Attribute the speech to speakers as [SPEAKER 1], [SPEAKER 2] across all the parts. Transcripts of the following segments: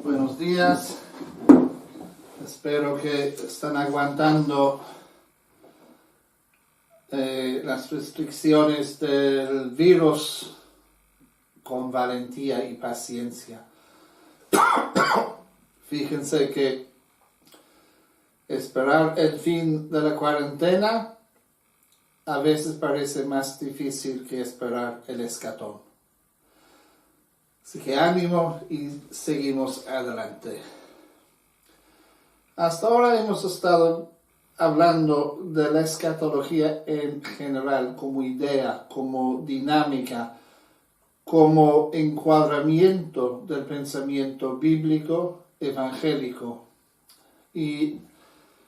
[SPEAKER 1] Buenos días. Espero que están aguantando las restricciones del virus con valentía y paciencia. Fíjense que esperar el fin de la cuarentena a veces parece más difícil que esperar el escatón. Así que ánimo y seguimos adelante. Hasta ahora hemos estado hablando de la escatología en general, como idea, como dinámica, como encuadramiento del pensamiento bíblico evangélico. Y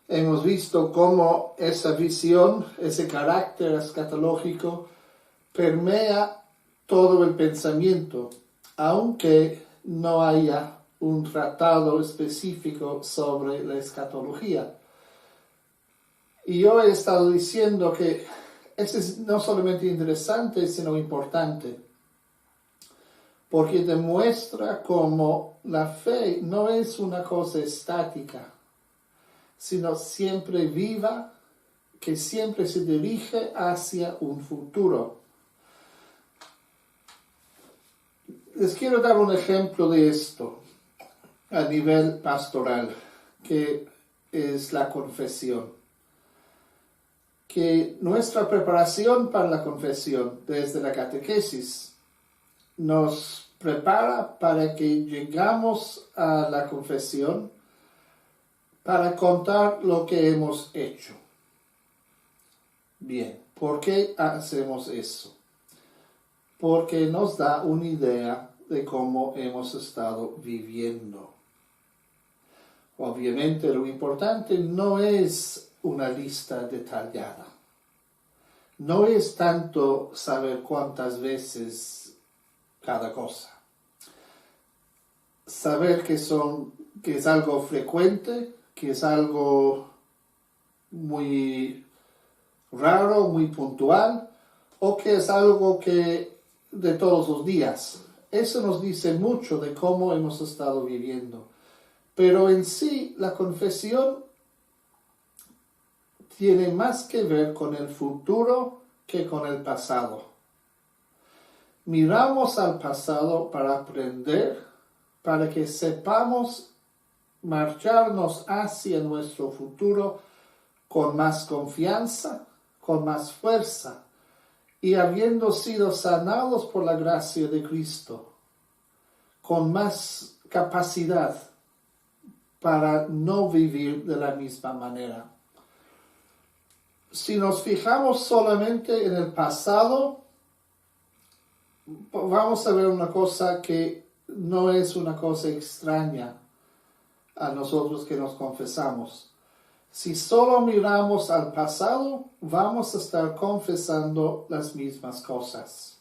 [SPEAKER 1] hemos visto cómo esa visión, ese carácter escatológico permea todo el pensamiento, aunque no haya un tratado específico sobre la escatología. Y yo he estado diciendo que eso es no solamente interesante, sino importante, porque demuestra cómo la fe no es una cosa estática, sino siempre viva, que siempre se dirige hacia un futuro. Les quiero dar un ejemplo de esto a nivel pastoral, que es la confesión. Que nuestra preparación para la confesión desde la catequesis nos prepara para que llegamos a la confesión para contar lo que hemos hecho. Bien, ¿por qué hacemos eso? Porque nos da una idea de cómo hemos estado viviendo. Obviamente lo importante no es una lista detallada. No es tanto saber cuántas veces cada cosa. Saber que es algo frecuente, que es algo muy raro, muy puntual, o que es algo que de todos los días. Eso nos dice mucho de cómo hemos estado viviendo. Pero en sí, la confesión tiene más que ver con el futuro que con el pasado. Miramos al pasado para aprender, para que sepamos marcharnos hacia nuestro futuro con más confianza, con más fuerza, y habiendo sido sanados por la gracia de Cristo, con más capacidad para no vivir de la misma manera. Si nos fijamos solamente en el pasado, vamos a ver una cosa que no es una cosa extraña a nosotros que nos confesamos. Si solo miramos al pasado, vamos a estar confesando las mismas cosas.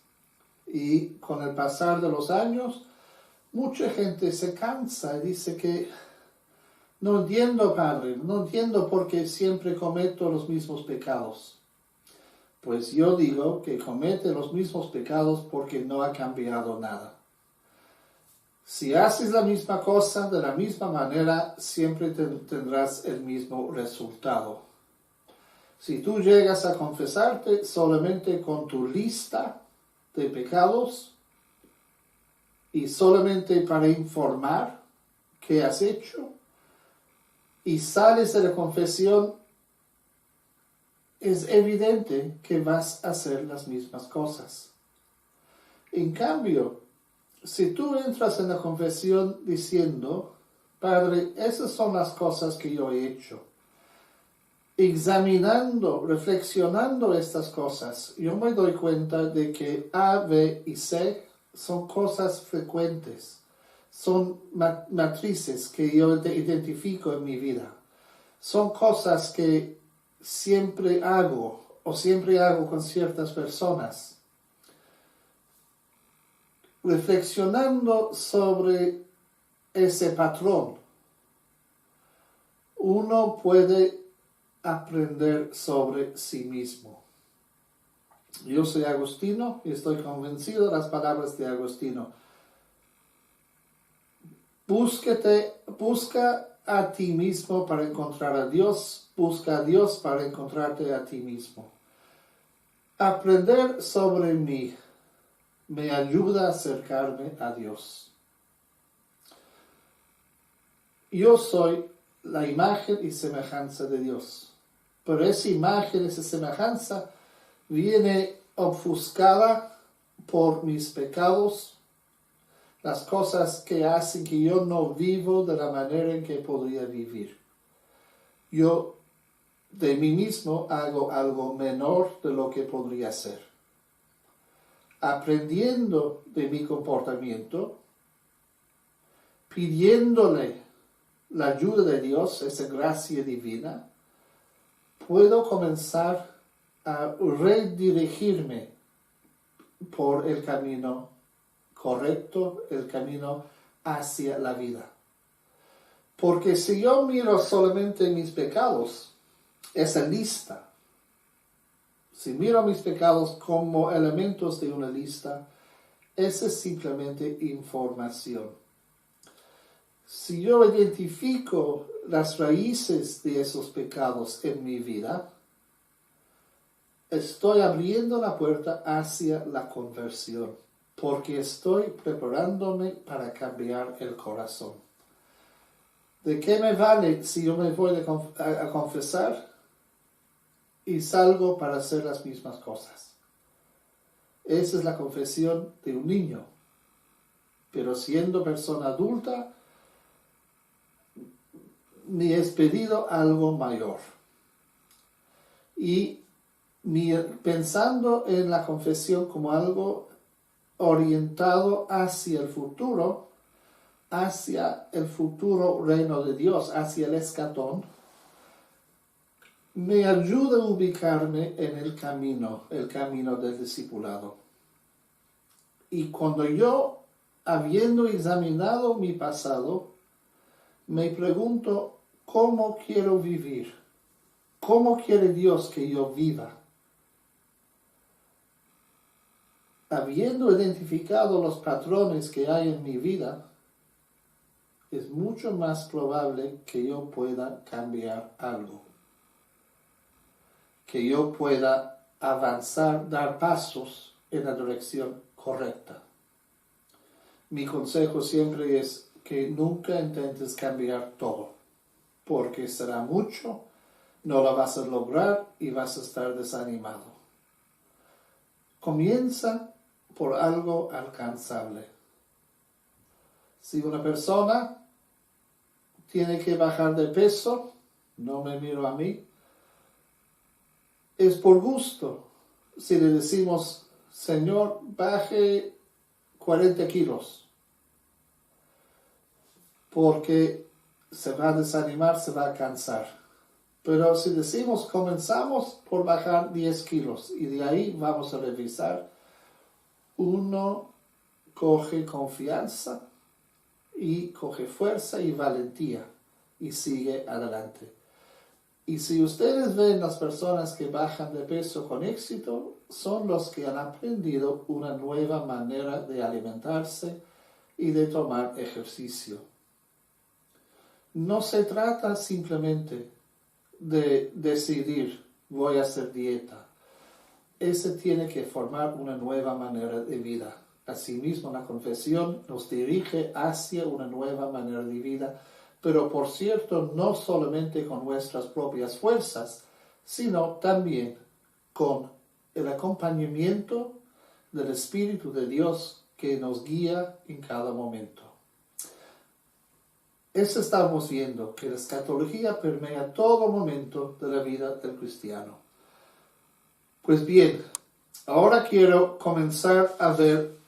[SPEAKER 1] Y con el pasar de los años, mucha gente se cansa y dice que no entiendo, Padre, no entiendo por qué siempre cometo los mismos pecados. Pues yo digo que comete los mismos pecados porque no ha cambiado nada. Si haces la misma cosa de la misma manera, siempre tendrás el mismo resultado. Si tú llegas a confesarte solamente con tu lista de pecados y solamente para informar qué has hecho, y sales de la confesión, es evidente que vas a hacer las mismas cosas. En cambio, si tú entras en la confesión diciendo, Padre, esas son las cosas que yo he hecho, examinando, reflexionando estas cosas, yo me doy cuenta de que A, B y C son cosas frecuentes, son matrices que yo identifico en mi vida, son cosas que siempre hago o siempre hago con ciertas personas. Reflexionando sobre ese patrón, uno puede aprender sobre sí mismo. Yo soy agustino y estoy convencido de las palabras de Agustino. Busca a ti mismo para encontrar a Dios. Busca a Dios para encontrarte a ti mismo. Aprender sobre mí me ayuda a acercarme a Dios. Yo soy la imagen y semejanza de Dios. Pero esa imagen, esa semejanza, viene ofuscada por mis pecados, las cosas que hacen que yo no vivo de la manera en que podría vivir. Yo de mí mismo hago algo menor de lo que podría ser. Aprendiendo de mi comportamiento, pidiéndole la ayuda de Dios, esa gracia divina, puedo comenzar a redirigirme por el camino correcto, el camino hacia la vida. Porque si yo miro solamente mis pecados, esa lista, si miro mis pecados como elementos de una lista, esa es simplemente información. Si yo identifico las raíces de esos pecados en mi vida, estoy abriendo la puerta hacia la conversión, porque estoy preparándome para cambiar el corazón. ¿De qué me vale si yo me voy a confesar y salgo para hacer las mismas cosas? Esa es la confesión de un niño. Pero siendo persona adulta, me es pedido algo mayor. Y pensando en la confesión como algo orientado hacia el futuro reino de Dios, hacia el escatón, me ayuda a ubicarme en el camino del discipulado. Y cuando yo, habiendo examinado mi pasado, me pregunto, ¿cómo quiero vivir? ¿Cómo quiere Dios que yo viva? Habiendo identificado los patrones que hay en mi vida, es mucho más probable que yo pueda cambiar algo, que yo pueda avanzar, dar pasos en la dirección correcta. Mi consejo siempre es que nunca intentes cambiar todo, porque será mucho, no lo vas a lograr y vas a estar desanimado. Comienza por algo alcanzable. Si una persona tiene que bajar de peso, no me miro a mí, es por gusto. Si le decimos, Señor, baje 40 kilos, porque se va a desanimar, se va a cansar. Pero si decimos, comenzamos por bajar 10 kilos y de ahí vamos a revisar, uno coge confianza y coge fuerza y valentía y sigue adelante. Y si ustedes ven las personas que bajan de peso con éxito, son los que han aprendido una nueva manera de alimentarse y de tomar ejercicio. No se trata simplemente de decidir, voy a hacer dieta. Ese tiene que formar una nueva manera de vida. Asimismo, la confesión nos dirige hacia una nueva manera de vida, pero por cierto, no solamente con nuestras propias fuerzas, sino también con el acompañamiento del Espíritu de Dios que nos guía en cada momento. Eso estamos viendo, que la escatología permea todo momento de la vida del cristiano. Pues bien, ahora quiero comenzar a ver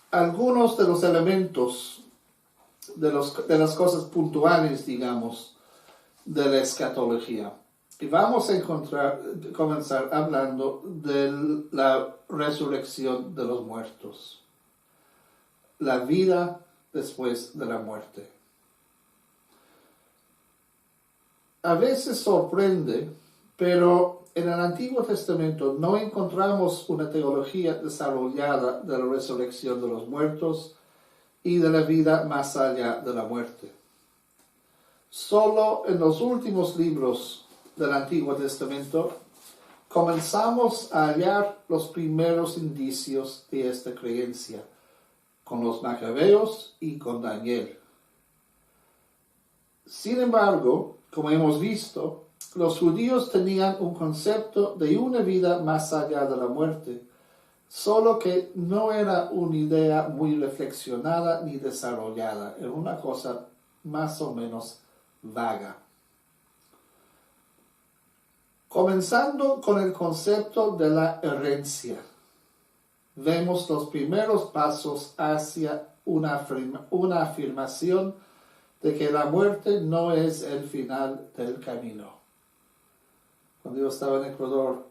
[SPEAKER 1] algunos de los elementos, de las cosas puntuales, digamos, de la escatología. Y vamos a comenzar hablando de la resurrección de los muertos, la vida después de la muerte. A veces sorprende, pero en el Antiguo Testamento no encontramos una teología desarrollada de la resurrección de los muertos y de la vida más allá de la muerte. Solo en los últimos libros del Antiguo Testamento comenzamos a hallar los primeros indicios de esta creencia, con los Macabeos y con Daniel. Sin embargo, como hemos visto, los judíos tenían un concepto de una vida más allá de la muerte, solo que no era una idea muy reflexionada ni desarrollada, era una cosa más o menos vaga. Comenzando con el concepto de la herencia, vemos los primeros pasos hacia una afirmación de que la muerte no es el final del camino. Cuando yo estaba en Ecuador,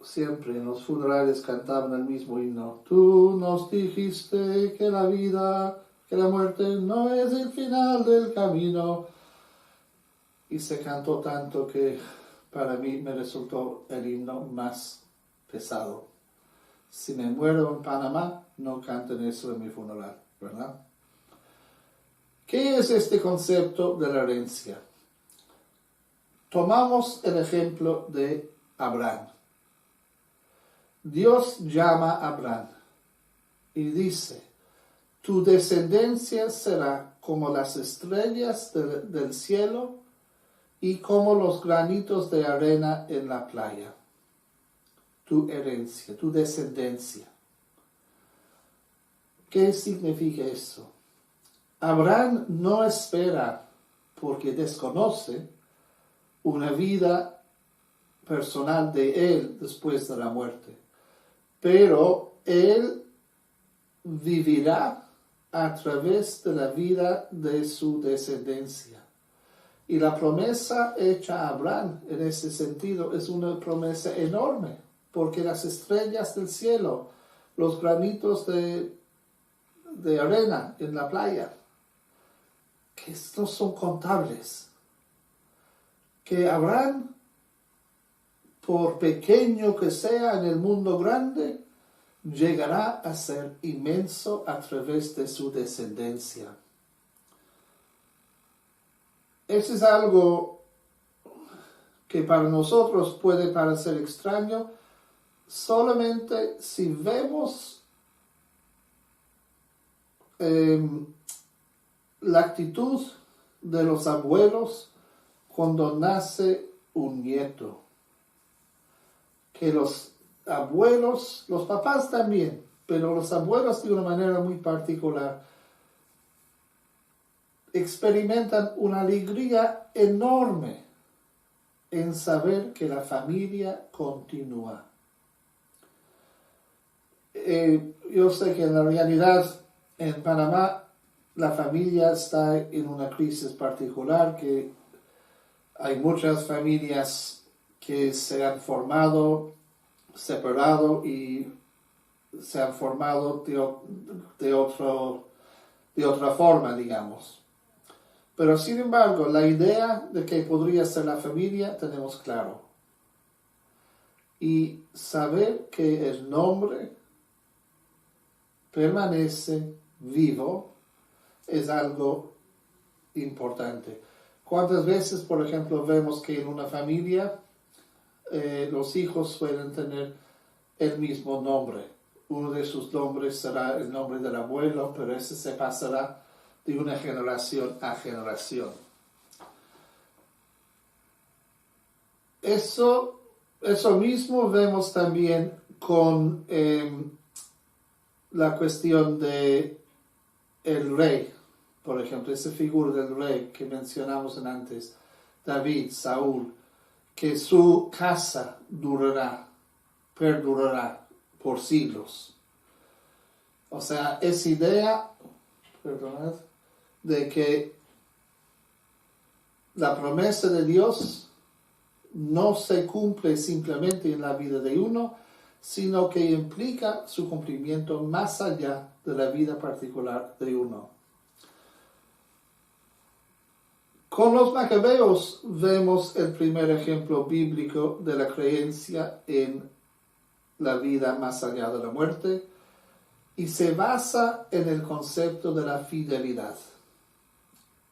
[SPEAKER 1] siempre en los funerales cantaban el mismo himno. Tú nos dijiste que la vida, que la muerte no es el final del camino. Y se cantó tanto que para mí me resultó el himno más pesado. Si me muero en Panamá, no canten eso en mi funeral, ¿verdad? ¿Qué es este concepto de la herencia? Tomamos el ejemplo de Abraham. Dios llama a Abraham y dice, tu descendencia será como las estrellas del cielo y como los granitos de arena en la playa. Tu herencia, tu descendencia. ¿Qué significa eso? Abraham no espera, porque desconoce, una vida personal de él después de la muerte, pero él vivirá a través de la vida de su descendencia. Y la promesa hecha a Abraham en ese sentido es una promesa enorme, porque las estrellas del cielo, los granitos de arena en la playa, que estos son contables, que Abraham, por pequeño que sea en el mundo grande, llegará a ser inmenso a través de su descendencia. Eso es algo que para nosotros puede parecer extraño, solamente si vemos la actitud de los abuelos cuando nace un nieto. Que los abuelos, los papás también, pero los abuelos de una manera muy particular, experimentan una alegría enorme en saber que la familia continúa. Yo sé que en la realidad en Panamá la familia está en una crisis particular, que hay muchas familias que se han formado, separado y se han formado de otra forma, digamos. Pero sin embargo, la idea de que podría ser la familia tenemos claro. Y saber que el nombre permanece vivo es algo importante. ¿Cuántas veces, por ejemplo, vemos que en una familia los hijos suelen tener el mismo nombre? Uno de sus nombres será el nombre del abuelo, pero ese se pasará de una generación a generación. Eso mismo vemos también con la cuestión de el rey. Por ejemplo, esa figura del rey que mencionamos antes, David, Saúl, que su casa perdurará por siglos. O sea, esa idea, de que la promesa de Dios no se cumple simplemente en la vida de uno, sino que implica su cumplimiento más allá de la vida particular de uno. Con los Macabeos vemos el primer ejemplo bíblico de la creencia en la vida más allá de la muerte, y se basa en el concepto de la fidelidad.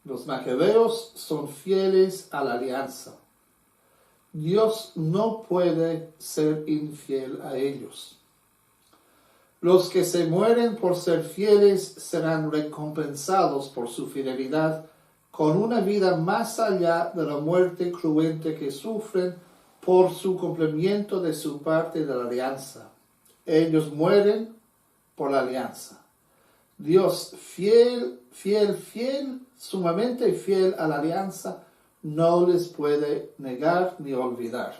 [SPEAKER 1] Los macabeos son fieles a la alianza. Dios no puede ser infiel a ellos. Los que se mueren por ser fieles serán recompensados por su fidelidad con una vida más allá de la muerte cruenta que sufren por su cumplimiento de su parte de la alianza. Ellos mueren por la alianza. Dios fiel, sumamente fiel a la alianza, no les puede negar ni olvidar.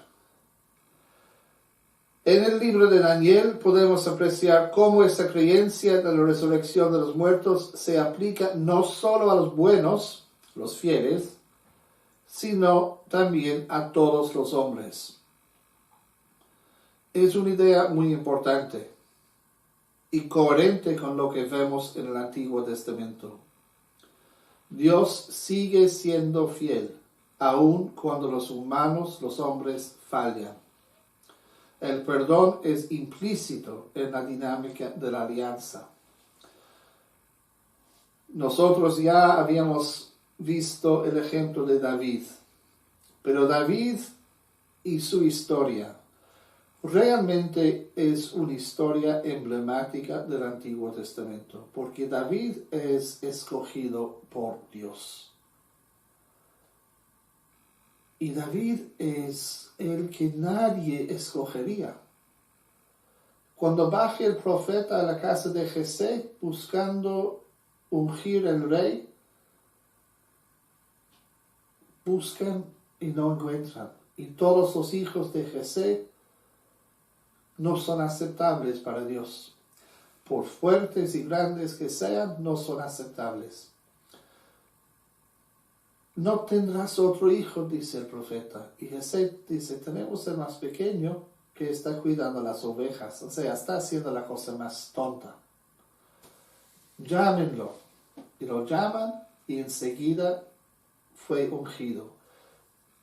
[SPEAKER 1] En el libro de Daniel podemos apreciar cómo esta creencia de la resurrección de los muertos se aplica no solo a los buenos, los fieles, sino también a todos los hombres. Es una idea muy importante y coherente con lo que vemos en el Antiguo Testamento. Dios sigue siendo fiel, aun cuando los humanos, los hombres, fallan. El perdón es implícito en la dinámica de la alianza. Nosotros ya habíamos visto el ejemplo de David, pero David y su historia realmente es una historia emblemática del Antiguo Testamento, porque David es escogido por Dios. Y David es el que nadie escogería. Cuando baje el profeta a la casa de Jesé buscando ungir el rey, buscan y no encuentran. Y todos los hijos de Jesé no son aceptables para Dios. Por fuertes y grandes que sean, no son aceptables. No tendrás otro hijo, dice el profeta. Y Jesé dice, tenemos el más pequeño que está cuidando las ovejas. O sea, está haciendo la cosa más tonta. Llámenlo. Y lo llaman y enseguida fue ungido.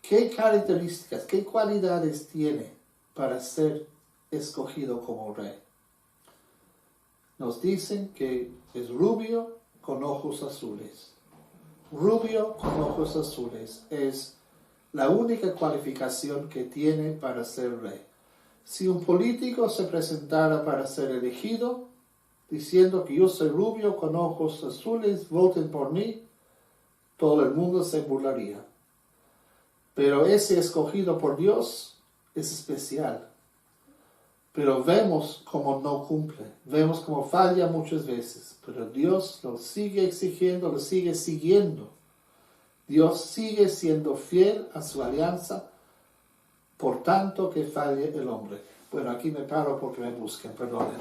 [SPEAKER 1] ¿Qué características, qué cualidades tiene para ser escogido como rey? Nos dicen que es rubio con ojos azules. Rubio con ojos azules es la única cualificación que tiene para ser rey. Si un político se presentara para ser elegido, diciendo que yo soy rubio con ojos azules, voten por mí, todo el mundo se burlaría. Pero ese escogido por Dios es especial. Pero vemos cómo no cumple, vemos cómo falla muchas veces, pero Dios lo sigue exigiendo, lo sigue siguiendo. Dios sigue siendo fiel a su alianza, por tanto que falle el hombre. Bueno, aquí me paro porque me buscan, perdonen.